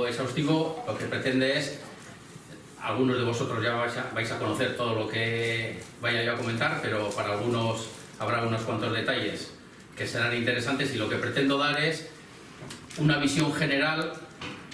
Exhaustivo, lo que pretende es, algunos de vosotros ya vais a conocer todo lo que vaya yo a comentar, pero para algunos habrá unos cuantos detalles que serán interesantes, y lo que pretendo dar es una visión general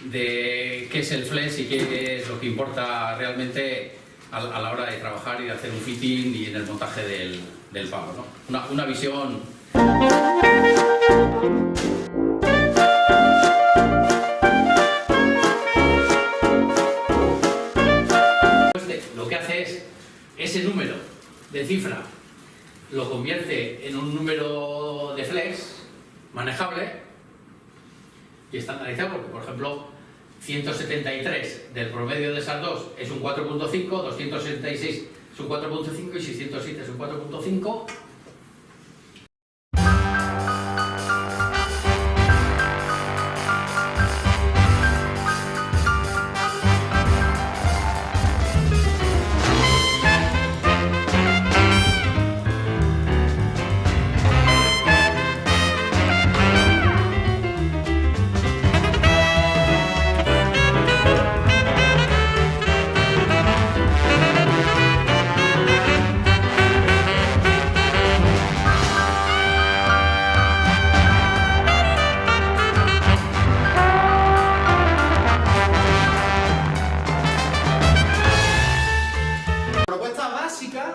de qué es el flex y qué es lo que importa realmente a la hora de trabajar y de hacer un fitting y en el montaje del palo, ¿no? Una visión. Ese número de cifra lo convierte en un número de flex manejable y estandarizado, porque por ejemplo 173 del promedio de esas dos es un 4.5, 266 es un 4.5 y 607 es un 4.5.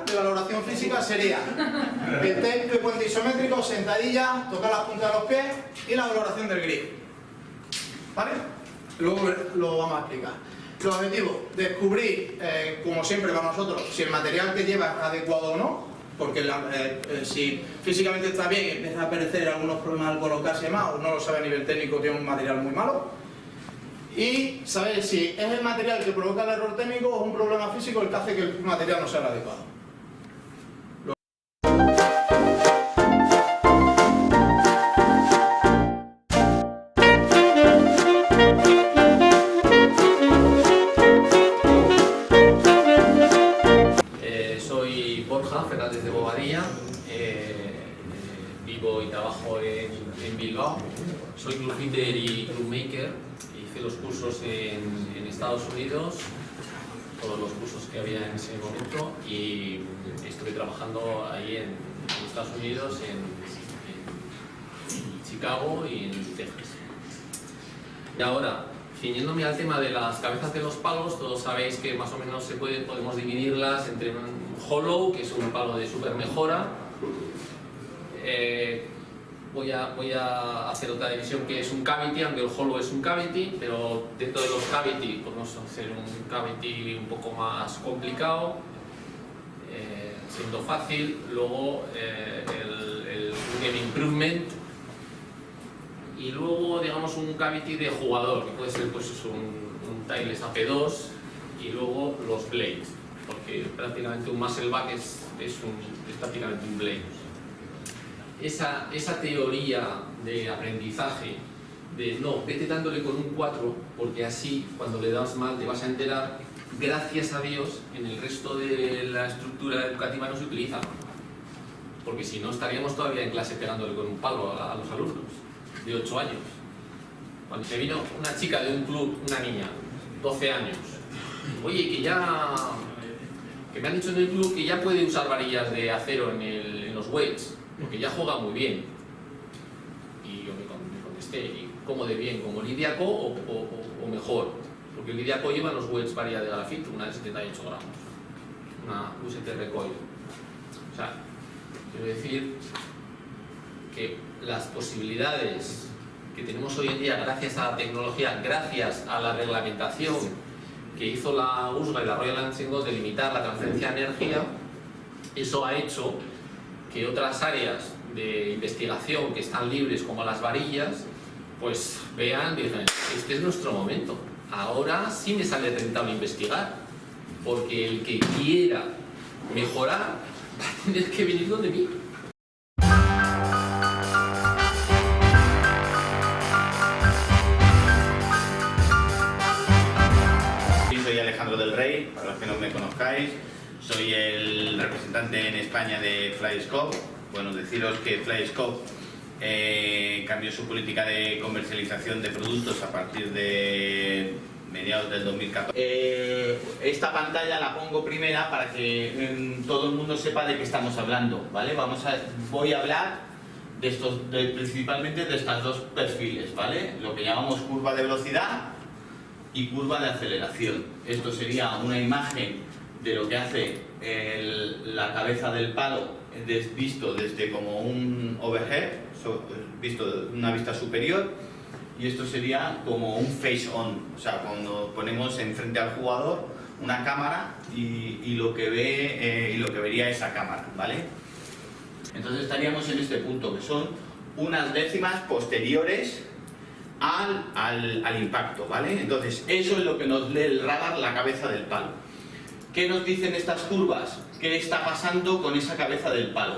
De valoración física sería el temple, puente isométrico, sentadilla, tocar las puntas de los pies y la valoración del grip. ¿Vale? Luego lo vamos a explicar. Los objetivos: descubrir, como siempre para nosotros, si el material que lleva es adecuado o no, porque si físicamente está bien y empieza a aparecer algunos problemas al colocarse más o no lo sabe a nivel técnico, tiene un material muy malo. Y saber si es el material que provoca el error técnico o es un problema físico el que hace que el material no sea el adecuado. Soy Borja Fernández de Bobadilla, vivo y trabajo en Bilbao. Soy club fitter y club maker. Hice los cursos en Estados Unidos, todos los cursos que había en ese momento, y estuve trabajando ahí en Estados Unidos, en Chicago y en Texas. Y ahora, ciñéndome al tema de las cabezas de los palos, todos sabéis que más o menos podemos dividirlas entre un hollow, que es un palo de super mejora. Voy a hacer otra división que es un cavity, aunque el hollow es un cavity, pero dentro de los cavity podemos hacer un cavity un poco más complicado, siendo fácil. Luego el improvement, y luego digamos un cavity de jugador, que puede ser pues un Tiles AP2, y luego los blades, porque prácticamente un muscleback es prácticamente un blade. Esa teoría de aprendizaje de no, vete dándole con un 4 porque así cuando le das mal te vas a enterar, gracias a Dios en el resto de la estructura educativa no se utiliza, porque si no estaríamos todavía en clase pegándole con un palo a los alumnos de 8 años. Cuando se vino una chica de un club, una niña, 12 años, oye, que me han dicho en el club que ya puede usar varillas de acero en los weights, porque ya juega muy bien. Y yo me contesté, ¿y cómo de bien? ¿Como Lidia Co o mejor? Porque Lidia Co lleva los weights varillas de grafito, una de 78 gramos, una UST Recoil. O sea, quiero decir que las posibilidades que tenemos hoy en día gracias a la tecnología, gracias a la reglamentación que hizo la USGA y la Royal Lancing de limitar la transferencia de energía, eso ha hecho que otras áreas de investigación que están libres, como las varillas, pues vean y digan, este es nuestro momento, ahora sí me sale rentable investigar, porque el que quiera mejorar va a tener que venir donde mí. Soy Alejandro del Rey, para los que no me conozcáis, soy el representante en España de FlyScope. Bueno, deciros que FlyScope cambió su política de comercialización de productos a partir de mediados del 2014. Esta pantalla la pongo primera para que todo el mundo sepa de qué estamos hablando, ¿vale? Voy a hablar de estos, principalmente de estos dos perfiles, ¿vale? Lo que llamamos curva de velocidad y curva de aceleración. Esto sería una imagen de lo que hace la cabeza del palo visto desde como un overhead, visto de una vista superior, y esto sería como un face on, o sea, cuando ponemos enfrente al jugador una cámara y lo que ve y lo que vería esa cámara, ¿vale? Entonces estaríamos en este punto, que son unas décimas posteriores al impacto, ¿vale? Entonces eso es lo que nos lee el radar, la cabeza del palo. ¿Qué nos dicen estas curvas? ¿Qué está pasando con esa cabeza del palo?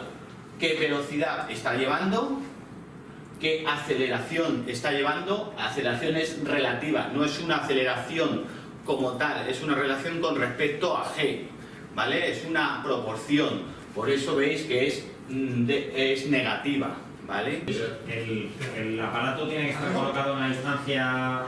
¿Qué velocidad está llevando? ¿Qué aceleración está llevando? Aceleración es relativa, no es una aceleración como tal, es una relación con respecto a g, ¿vale? Es una proporción, por eso veis que es negativa, ¿vale? El aparato tiene que estar colocado en una distancia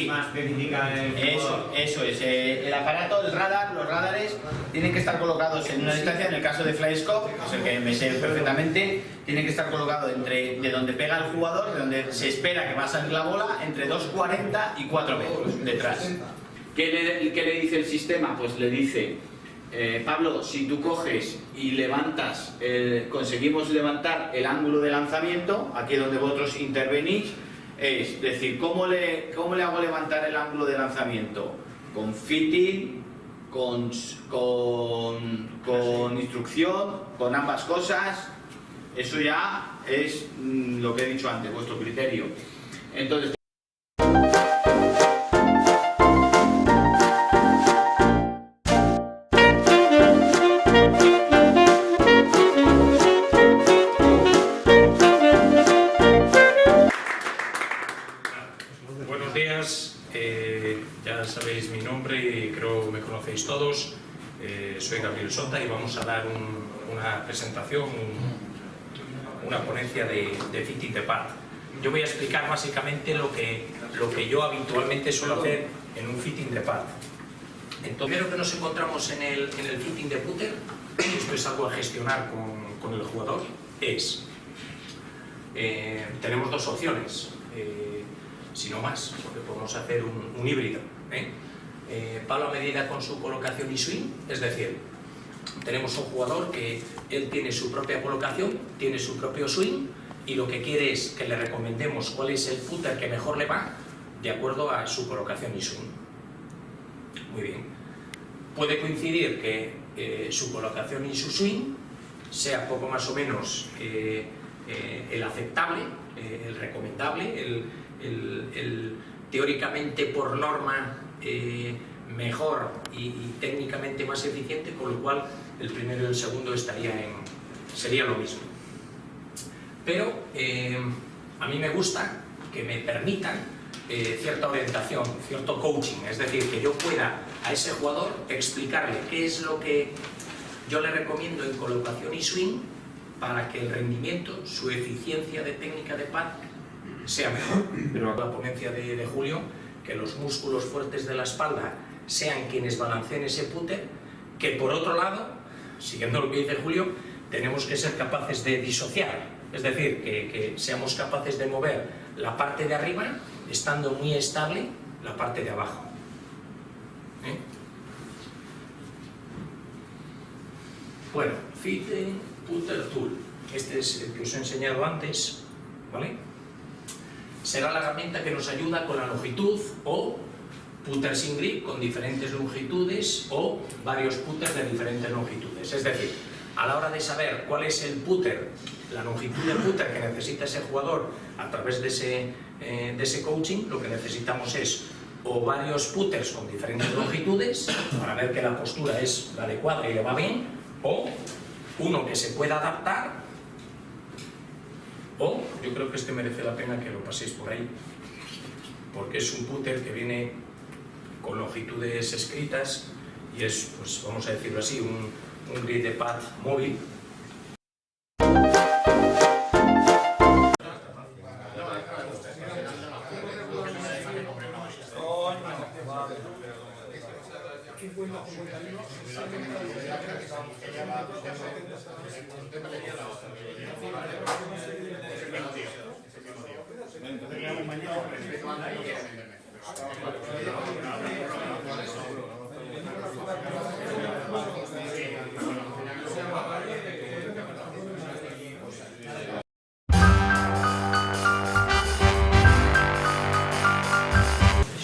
más específica del jugador. Eso es. El aparato, el radar, los radares tienen que estar colocados en una distancia, en el caso de FlyScope, que es el que me sé perfectamente, tienen que estar colocados de donde pega el jugador, de donde se espera que va a salir la bola, entre 2,40 y 4 metros detrás. ¿Qué le dice el sistema? Pues le dice: Pablo, si tú coges y levantas, conseguimos levantar el ángulo de lanzamiento, aquí es donde vosotros intervenís, es decir, ¿cómo le hago levantar el ángulo de lanzamiento? Con fitting, con instrucción, con ambas cosas. Eso ya es lo que he dicho antes, vuestro criterio. Entonces, ya sabéis mi nombre y creo que me conocéis todos. Soy Gabriel Sota y vamos a dar una presentación, una ponencia de fitting de pad. Yo voy a explicar básicamente lo que yo habitualmente suelo hacer en un fitting de pad. Entonces, primero que nos encontramos en el fitting de putter, esto es algo a gestionar con el jugador, tenemos dos opciones. Si no más, porque podemos hacer un híbrido. Palo a medida con su colocación y swing, es decir, tenemos un jugador que él tiene su propia colocación, tiene su propio swing y lo que quiere es que le recomendemos cuál es el putter que mejor le va de acuerdo a su colocación y swing. Muy bien. Puede coincidir que su colocación y su swing sea poco más o menos el aceptable, el recomendable, el teóricamente por norma mejor y técnicamente más eficiente, con lo cual el primero y el segundo sería lo mismo. Pero a mí me gusta que me permitan cierta orientación, cierto coaching, es decir, que yo pueda a ese jugador explicarle qué es lo que yo le recomiendo en colocación y swing para que el rendimiento, su eficiencia de técnica de pad sea mejor. Pero la ponencia de Julio, que los músculos fuertes de la espalda sean quienes balanceen ese putter, que por otro lado, siguiendo lo que dice Julio, tenemos que ser capaces de disociar, es decir, que seamos capaces de mover la parte de arriba estando muy estable la parte de abajo. Bueno, Fitting Putter Tool, este es el que os he enseñado antes, ¿vale? Será la herramienta que nos ayuda con la longitud o putter sin grip con diferentes longitudes o varios putters de diferentes longitudes. Es decir, a la hora de saber cuál es el putter, la longitud del putter que necesita ese jugador a través de ese coaching, lo que necesitamos es o varios putters con diferentes longitudes para ver que la postura es la adecuada y le va bien, o uno que se pueda adaptar, o yo creo que este merece la pena que lo paséis por ahí, porque es un putter que viene con longitudes escritas y es, pues vamos a decirlo así, un grid de pad móvil.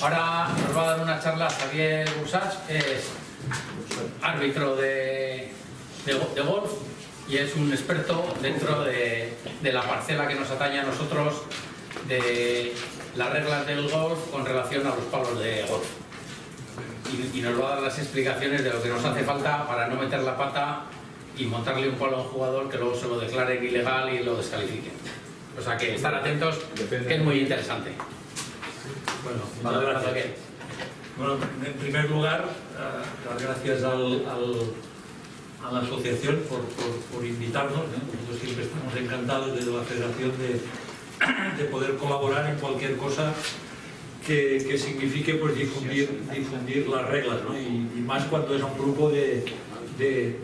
Ahora nos va a dar una charla Xavier Busach, es árbitro de golf y es un experto dentro de la parcela que nos atañe a nosotros de las reglas del golf con relación a los palos de golf. Y nos va a dar las explicaciones de lo que nos hace falta para no meter la pata y montarle un palo a un jugador que luego se lo declaren ilegal y lo descalifiquen. O sea que estar atentos, que es muy interesante. Bueno, en primer lugar, dar gracias a la asociación por invitarnos. Nosotros siempre estamos encantados desde la federación de poder colaborar en cualquier cosa que signifique pues, difundir las reglas, ¿no? Y más cuando es un grupo de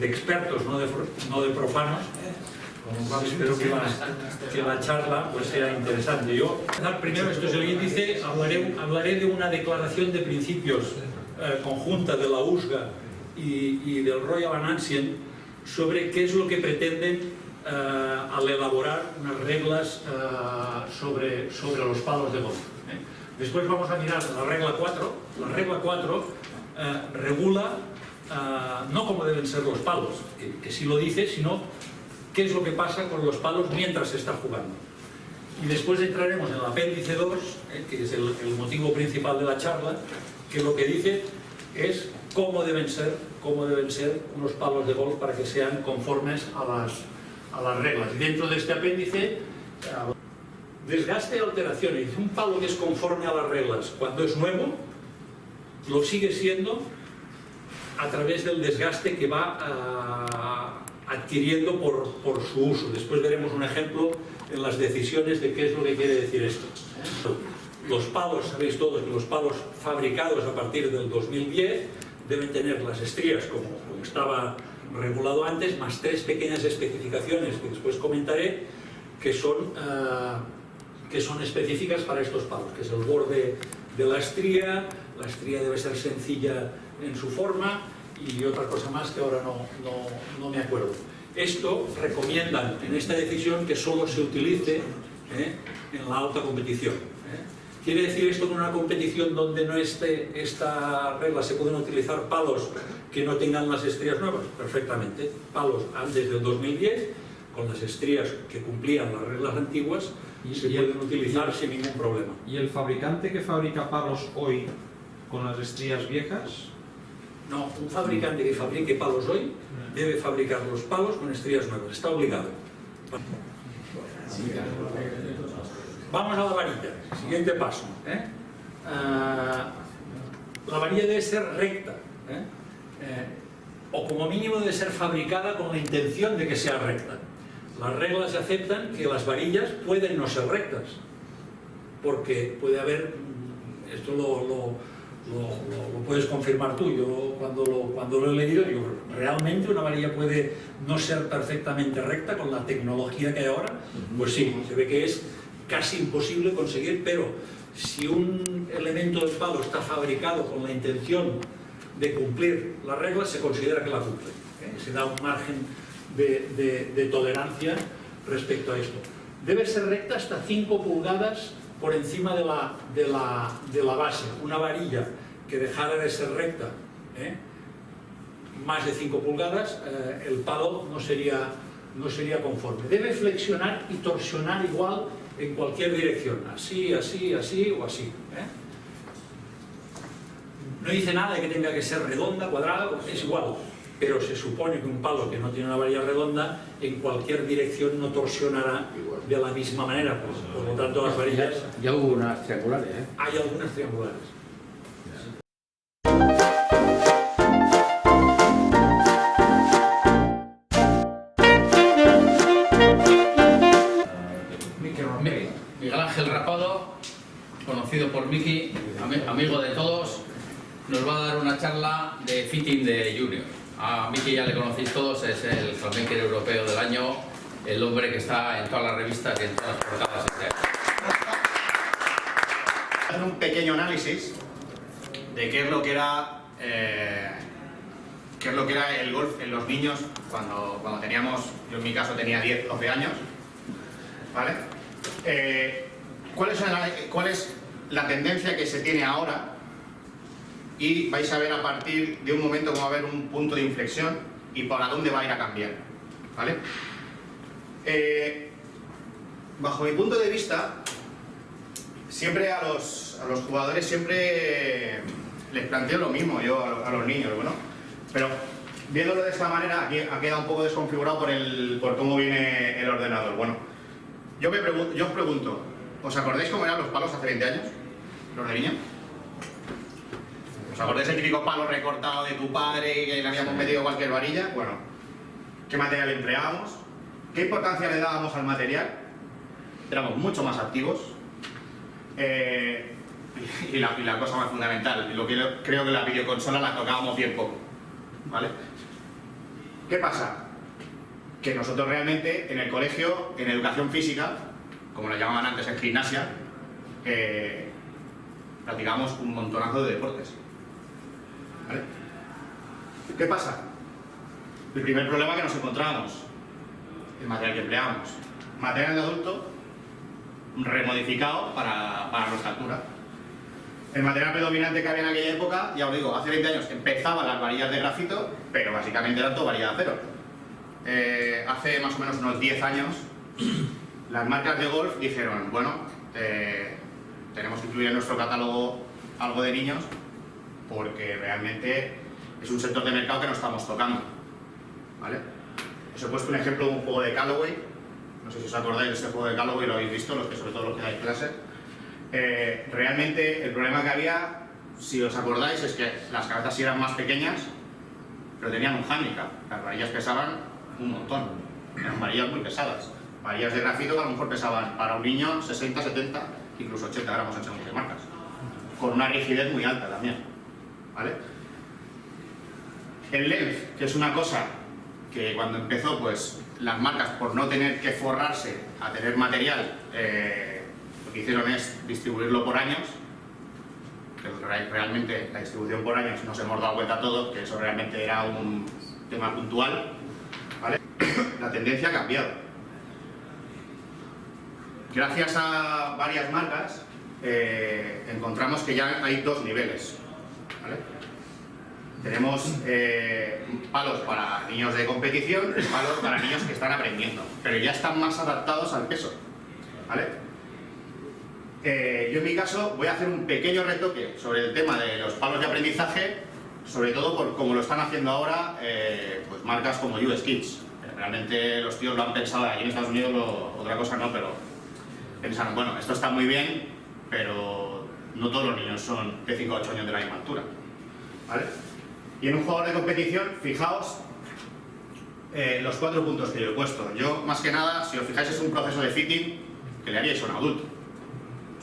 expertos, no de profanos. Con lo cual espero que la charla pues, sea interesante. Yo, primero, esto es el índice, hablaré de una declaración de principios conjunta de la USGA y del Royal Ancient sobre qué es lo que pretenden al elaborar unas reglas sobre los palos de golf. Después vamos a mirar la regla 4. La regla 4 regula no cómo deben ser los palos, que sí lo dice, sino qué es lo que pasa con los palos mientras se está jugando. Y después entraremos en el apéndice 2, que es el motivo principal de la charla, que lo que dice es cómo deben ser unos palos de golf para que sean conformes a las reglas. Y dentro de este apéndice, desgaste y alteraciones. Un palo que es conforme a las reglas cuando es nuevo, lo sigue siendo a través del desgaste que va adquiriendo por su uso. Después veremos un ejemplo en las decisiones de qué es lo que quiere decir esto. Los palos, sabéis todos que los palos fabricados a partir del 2010 deben tener las estrías como estaba regulado antes, más 3 pequeñas especificaciones que después comentaré, que son específicas para estos palos, que es el borde de la estría debe ser sencilla en su forma, y otra cosa más que ahora no me acuerdo. Esto recomiendan en esta decisión que solo se utilice en la alta competición. ¿Quiere decir esto que en una competición donde no esté esta regla se pueden utilizar palos que no tengan las estrías nuevas? Perfectamente. Palos antes del 2010, con las estrías que cumplían las reglas antiguas, se pueden utilizar sin ningún problema. ¿Y el fabricante que fabrica palos hoy con las estrías viejas? No, un fabricante que fabrique palos hoy debe fabricar los palos con estrías nuevas, está obligado. Vamos a la varilla, siguiente paso. La varilla debe ser recta, o como mínimo debe ser fabricada con la intención de que sea recta. Las reglas aceptan que las varillas pueden no ser rectas, porque puede haber, esto lo puedes confirmar tú, yo cuando lo he leído digo, ¿realmente una varilla puede no ser perfectamente recta con la tecnología que hay ahora? Pues sí, se ve que es casi imposible conseguir, pero si un elemento del palo está fabricado con la intención de cumplir las reglas, se considera que la cumple. Se da un margen de tolerancia respecto a esto. Debe ser recta hasta 5 pulgadas por encima de la base. Una varilla que dejara de ser recta más de 5 pulgadas, el palo no sería conforme. Debe flexionar y torsionar igual en cualquier dirección, así, así, así o así. No dice nada de que tenga que ser redonda, cuadrada, es igual. Pero se supone que un palo que no tiene una varilla redonda en cualquier dirección no torsionará de la misma manera. Por lo tanto, las varillas... Ya hubo unas triangulares, ¿eh? Hay algunas triangulares. Miguel Ángel Rapado, conocido por Miki, amigo de todos, nos va a dar una charla de fitting de junior. A Miki ya le conocéis todos, es el flamecker europeo del año, el hombre que está en todas las revistas y en todas las portadas este año. Hacer un pequeño análisis de qué es lo que era el golf en los niños cuando teníamos, yo en mi caso tenía 10, 12 años, ¿vale? ¿Cuál es la tendencia que se tiene ahora? Y vais a ver a partir de un momento cómo va a haber un punto de inflexión y para dónde va a ir a cambiar, ¿vale? Bajo mi punto de vista, siempre a los jugadores siempre les planteo lo mismo, yo a los niños, bueno, pero viéndolo de esta manera aquí ha quedado un poco desconfigurado por cómo viene el ordenador. Bueno, yo os pregunto, ¿os acordáis cómo eran los palos hace 20 años? ¿Los de niño? ¿Os acordáis del típico palo recortado de tu padre que le habíamos metido cualquier varilla? Bueno, ¿qué material empleábamos? ¿Qué importancia le dábamos al material? Éramos mucho más activos. Y la cosa más fundamental, lo que creo que la videoconsola la tocábamos bien poco, ¿vale? ¿Qué pasa? Que nosotros realmente en el colegio, en educación física, como lo llamaban antes en gimnasia, practicábamos un montonazo de deportes, ¿vale? ¿Qué pasa? El primer problema que nos encontrábamos, el material que empleábamos, material de adulto remodificado para nuestra altura. El material predominante que había en aquella época, ya os digo, hace 20 años empezaban las varillas de grafito, pero básicamente eran todo varilla de acero. Hace más o menos unos 10 años, las marcas de golf dijeron, bueno, tenemos que incluir en nuestro catálogo algo de niños, porque realmente es un sector de mercado que no estamos tocando, ¿vale? Os he puesto un ejemplo de un juego de Callaway, no sé si os acordáis de este juego de Callaway, lo habéis visto, sobre todo los que dais clase. Realmente el problema que había, si os acordáis, es que las cabezas sí eran más pequeñas, pero tenían un hándicap. Las varillas pesaban un montón, eran varillas muy pesadas. Varillas de grafito que a lo mejor pesaban para un niño 60, 70, incluso 80 gramos en según qué marcas, con una rigidez muy alta también, ¿vale? El length, que es una cosa que cuando empezó, pues las marcas, por no tener que forrarse a tener material, lo que hicieron es distribuirlo por años, que realmente la distribución por años nos hemos dado cuenta todos que eso realmente era un tema puntual, ¿vale? La tendencia ha cambiado. Gracias a varias marcas encontramos que ya hay dos niveles, ¿vale? Tenemos palos para niños de competición y palos para niños que están aprendiendo, pero ya están más adaptados al peso, ¿vale? Yo en mi caso voy a hacer un pequeño retoque sobre el tema de los palos de aprendizaje, sobre todo por como lo están haciendo ahora pues marcas como US Kids. Realmente los tíos lo han pensado, aquí en Estados Unidos otra cosa no, pero pensaron, bueno, esto está muy bien, pero no todos los niños son de 5 a 8 años de la misma altura, ¿vale? Y en un jugador de competición, fijaos los 4 puntos que yo he puesto. Yo, más que nada, si os fijáis, es un proceso de fitting que le haríais a un adulto.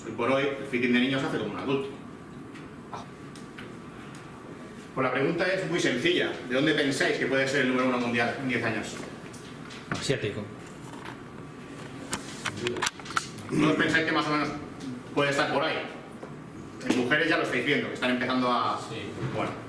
Hoy por hoy, el fitting de niños se hace como un adulto. Pues la pregunta es muy sencilla. ¿De dónde pensáis que puede ser el número 1 mundial en 10 años? Asiático. ¿No os pensáis que más o menos puede estar por ahí? En mujeres ya lo estáis viendo, que están empezando a... Sí. Bueno.